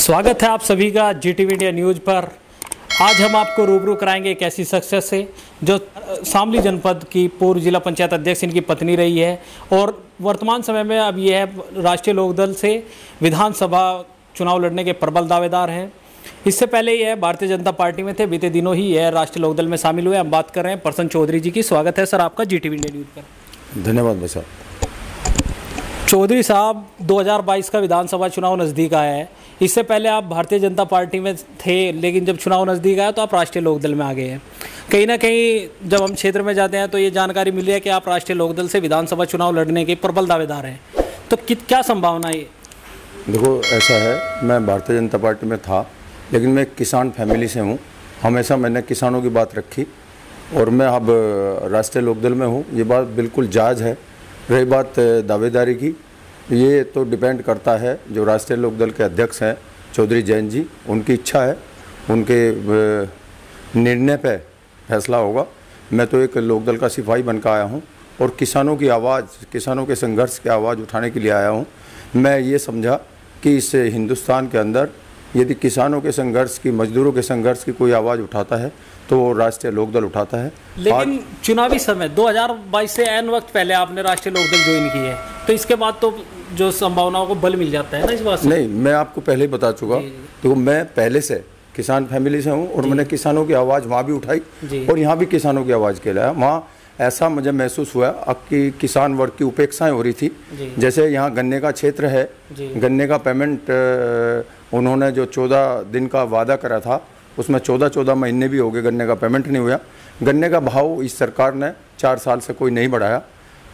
स्वागत है आप सभी का GTV इंडिया न्यूज़ पर। आज हम आपको रूबरू कराएंगे एक ऐसी शख्सियत से जो शामली जनपद की पूर्व जिला पंचायत अध्यक्ष इनकी पत्नी रही है और वर्तमान समय में अब ये है राष्ट्रीय लोकदल से विधानसभा चुनाव लड़ने के प्रबल दावेदार हैं। इससे पहले ये भारतीय जनता पार्टी में थे, बीते दिनों ही यह राष्ट्रीय लोकदल में शामिल हुए। हम बात कर रहे हैं प्रसन्न चौधरी जी की। स्वागत है सर आपका GTV इंडिया न्यूज़ पर। धन्यवाद भाई साहब। चौधरी साहब, 2022 का विधानसभा चुनाव नज़दीक आया है। इससे पहले आप भारतीय जनता पार्टी में थे, लेकिन जब चुनाव नज़दीक आया तो आप राष्ट्रीय लोकदल में आ गए हैं। कहीं ना कहीं जब हम क्षेत्र में जाते हैं तो ये जानकारी मिली है कि आप राष्ट्रीय लोकदल से विधानसभा चुनाव लड़ने के प्रबल दावेदार हैं। तो क्या संभावना है? देखो, ऐसा है, मैं भारतीय जनता पार्टी में था, लेकिन मैं किसान फैमिली से हूँ। हमेशा मैंने किसानों की बात रखी और मैं अब राष्ट्रीय लोकदल में हूँ। ये बात बिल्कुल जायज़ है। रही बात दावेदारी की, ये तो डिपेंड करता है जो राष्ट्रीय लोकदल के अध्यक्ष हैं चौधरी जयंत जी, उनकी इच्छा है, उनके निर्णय पे फैसला होगा। मैं तो एक लोकदल का सिपाही बनकर आया हूँ और किसानों की आवाज़, किसानों के संघर्ष की आवाज़ उठाने के लिए आया हूँ। मैं ये समझा कि इस हिंदुस्तान के अंदर यदि किसानों के संघर्ष की, मजदूरों के संघर्ष की कोई आवाज़ उठाता है तो वो राष्ट्रीय लोकदल उठाता है। लेकिन चुनावी समय 2022 से ऐन वक्त पहले आपने राष्ट्रीय लोकदल ज्वाइन की है, तो इसके बाद तो जो संभावनाओं को बल मिल जाता है ना इस बात से। नहीं, मैं आपको पहले ही बता चुका। तो मैं पहले से किसान फैमिली से हूँ और मैंने किसानों की आवाज़ वहाँ भी उठाई और यहाँ भी किसानों की आवाज़ के लाया। वहाँ ऐसा मुझे महसूस हुआ अब कि किसान वर्ग की उपेक्षाएं हो रही थी। जैसे यहाँ गन्ने का क्षेत्र है, गन्ने का पेमेंट उन्होंने जो 14 दिन का वादा करा था उसमें 14 महीने भी हो गए, गन्ने का पेमेंट नहीं हुआ। गन्ने का भाव इस सरकार ने 4 साल से कोई नहीं बढ़ाया।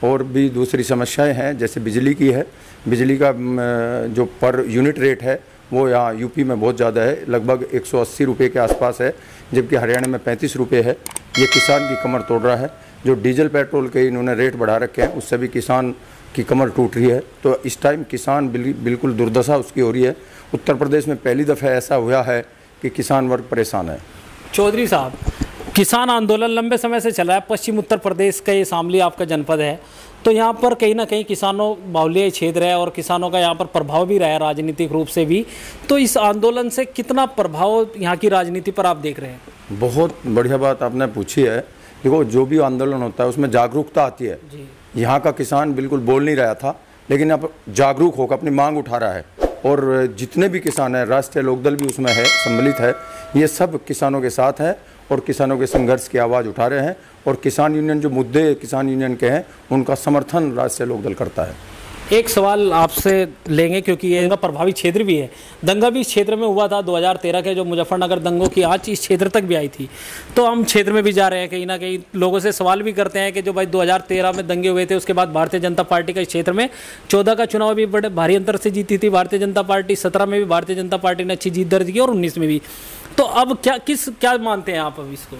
और भी दूसरी समस्याएं हैं, जैसे बिजली की है। बिजली का जो पर यूनिट रेट है वो यहाँ यूपी में बहुत ज़्यादा है, लगभग 180 रुपये के आसपास है, जबकि हरियाणा में 35 रुपये है। ये किसान की कमर तोड़ रहा है। जो डीजल पेट्रोल के इन्होंने रेट बढ़ा रखे हैं उससे भी किसान की कमर टूट रही है। तो इस टाइम किसान बिल्कुल दुर्दशा उसकी हो रही है। उत्तर प्रदेश में पहली दफ़ा ऐसा हुआ है कि किसान वर्ग परेशान है। चौधरी साहब, किसान आंदोलन लंबे समय से चला है। पश्चिम उत्तर प्रदेश का ये शामली आपका जनपद है, तो यहाँ पर कहीं ना कहीं किसानों बाहुल्य क्षेत्र है और किसानों का यहाँ पर प्रभाव भी रहा है राजनीतिक रूप से भी। तो इस आंदोलन से कितना प्रभाव यहाँ की राजनीति पर आप देख रहे हैं? बहुत बढ़िया बात आपने पूछी है। देखो, जो भी आंदोलन होता है उसमें जागरूकता आती है। यहाँ का किसान बिल्कुल बोल नहीं रहा था, लेकिन अब जागरूक होकर अपनी मांग उठा रहा है। और जितने भी किसान हैं, राष्ट्रीय लोकदल भी उसमें है, सम्मिलित है। ये सब किसानों के साथ हैं और किसानों के संघर्ष की आवाज़ उठा रहे हैं। और किसान यूनियन, जो मुद्दे किसान यूनियन के हैं, उनका समर्थन राष्ट्रीय लोकदल करता है। एक सवाल आपसे लेंगे क्योंकि ये इनका प्रभावी क्षेत्र भी है। दंगा भी इस क्षेत्र में हुआ था 2013 के, जो मुजफ्फरनगर दंगों की आंच इस क्षेत्र तक भी आई थी। तो हम क्षेत्र में भी जा रहे हैं, कहीं ना कहीं लोगों से सवाल भी करते हैं कि जो भाई 2013 में दंगे हुए थे, उसके बाद भारतीय जनता पार्टी का इस क्षेत्र में 14 का चुनाव भी बड़े भारी अंतर से जीती थी भारतीय जनता पार्टी। 17 में भी भारतीय जनता पार्टी ने अच्छी जीत दर्ज की और 19 में भी। तो अब क्या मानते हैं आप अब इसको?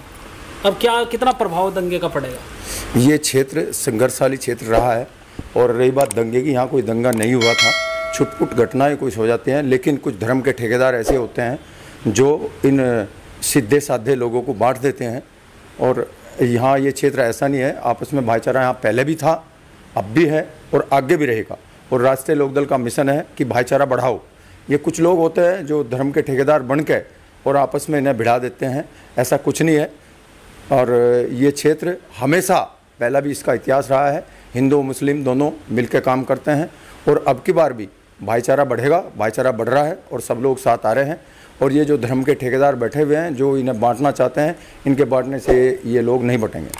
अब कितना प्रभाव दंगे का पड़ेगा? ये क्षेत्र संघर्षशाली क्षेत्र रहा है। और रही बात दंगे की, यहाँ कोई दंगा नहीं हुआ था। छुटपुट घटनाएं कुछ हो जाती हैं, लेकिन कुछ धर्म के ठेकेदार ऐसे होते हैं जो इन सीधे साधे लोगों को बांट देते हैं। और यहाँ ये क्षेत्र ऐसा नहीं है, आपस में भाईचारा यहाँ पहले भी था, अब भी है और आगे भी रहेगा। और राष्ट्रीय लोकदल का मिशन है कि भाईचारा बढ़ाओ। ये कुछ लोग होते हैं जो धर्म के ठेकेदार बन के और आपस में इन्हें भिड़ा देते हैं, ऐसा कुछ नहीं है। और ये क्षेत्र हमेशा, पहला भी इसका इतिहास रहा है, हिंदू मुस्लिम दोनों मिलकर काम करते हैं। और अब की बार भी भाईचारा बढ़ेगा, भाईचारा बढ़ रहा है और सब लोग साथ आ रहे हैं। और ये जो धर्म के ठेकेदार बैठे हुए हैं, जो इन्हें बांटना चाहते हैं, इनके बांटने से ये लोग नहीं बटेंगे।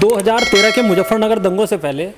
2013 के मुजफ्फरनगर दंगों से पहले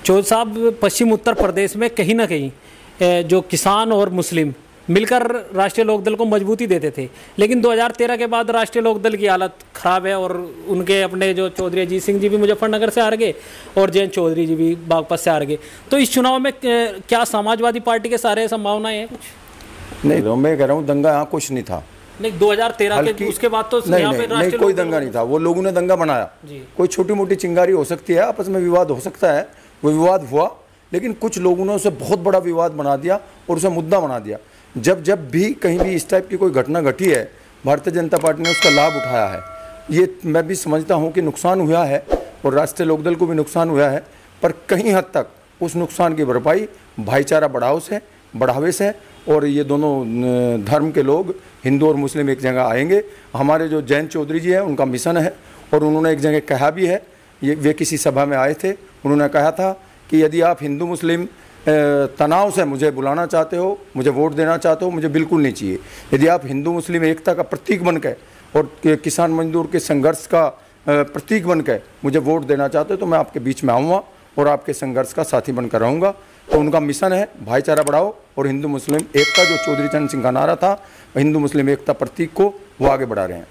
चौधरी साहब, पश्चिम उत्तर प्रदेश में कहीं ना कहीं जो किसान और मुस्लिम मिलकर राष्ट्रीय लोकदल को मजबूती देते थे। लेकिन 2013 के बाद राष्ट्रीय लोकदल की हालत ख़राब है और उनके अपने जो चौधरी अजीत सिंह जी भी मुजफ्फरनगर से हार गए और जयंत चौधरी जी भी बागपत से हार गए। तो इस चुनाव में क्या समाजवादी पार्टी के सारे संभावनाएं हैं? कुछ नहीं, मैं कह रहा हूँ दंगा यहाँ कुछ नहीं था। नहीं, 2013 के उसके बाद तो नहीं, कोई दंगा नहीं था। वो लोगों ने दंगा बनाया। कोई छोटी मोटी चिंगारी हो सकती है, आपस में विवाद हो सकता है, वो विवाद हुआ, लेकिन कुछ लोगों ने उसे बहुत बड़ा विवाद बना दिया और उसे मुद्दा बना दिया। जब भी कहीं भी इस टाइप की कोई घटना घटी है, भारतीय जनता पार्टी ने उसका लाभ उठाया है। ये मैं भी समझता हूँ कि नुकसान हुआ है और राष्ट्रीय लोकदल को भी नुकसान हुआ है, पर कहीं हद तक उस नुकसान की भरपाई भाईचारा बढ़ावे से और ये दोनों धर्म के लोग, हिंदू और मुस्लिम, एक जगह आएंगे। हमारे जो जयंत चौधरी जी हैं उनका मिशन है, और उन्होंने एक जगह कहा भी है, ये वे किसी सभा में आए थे, उन्होंने कहा था कि यदि आप हिंदू मुस्लिम तनाव से मुझे बुलाना चाहते हो, मुझे वोट देना चाहते हो, मुझे बिल्कुल नहीं चाहिए। यदि आप हिंदू मुस्लिम एकता का प्रतीक बन के और किसान मजदूर के संघर्ष का प्रतीक बन के मुझे वोट देना चाहते हो, तो मैं आपके बीच में आऊँगा और आपके संघर्ष का साथी बनकर रहूँगा। तो उनका मिशन है भाईचारा बढ़ाओ और हिंदू मुस्लिम एकता, जो चौधरी चरण सिंह का नारा था, हिंदू मुस्लिम एकता प्रतीक को वो आगे बढ़ा रहे हैं।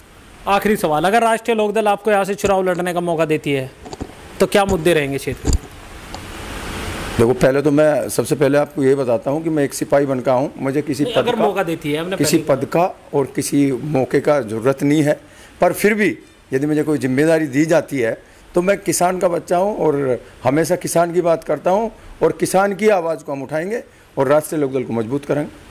आखिरी सवाल, अगर राष्ट्रीय लोकदल आपको यहाँ से चुनाव लड़ने का मौका देती है तो क्या मुद्दे रहेंगे क्षेत्र में? देखो, पहले तो मैं सबसे पहले आपको ये बताता हूँ कि मैं एक सिपाही बनकर आऊँ, मुझे किसी पद अगर का, मौका देती है हमने किसी पद का और किसी मौके का ज़रूरत नहीं है, पर फिर भी यदि मुझे कोई जिम्मेदारी दी जाती है तो मैं किसान का बच्चा हूँ और हमेशा किसान की बात करता हूँ, और किसान की आवाज़ को हम उठाएंगे और राष्ट्रीय लोकदल को मजबूत करेंगे।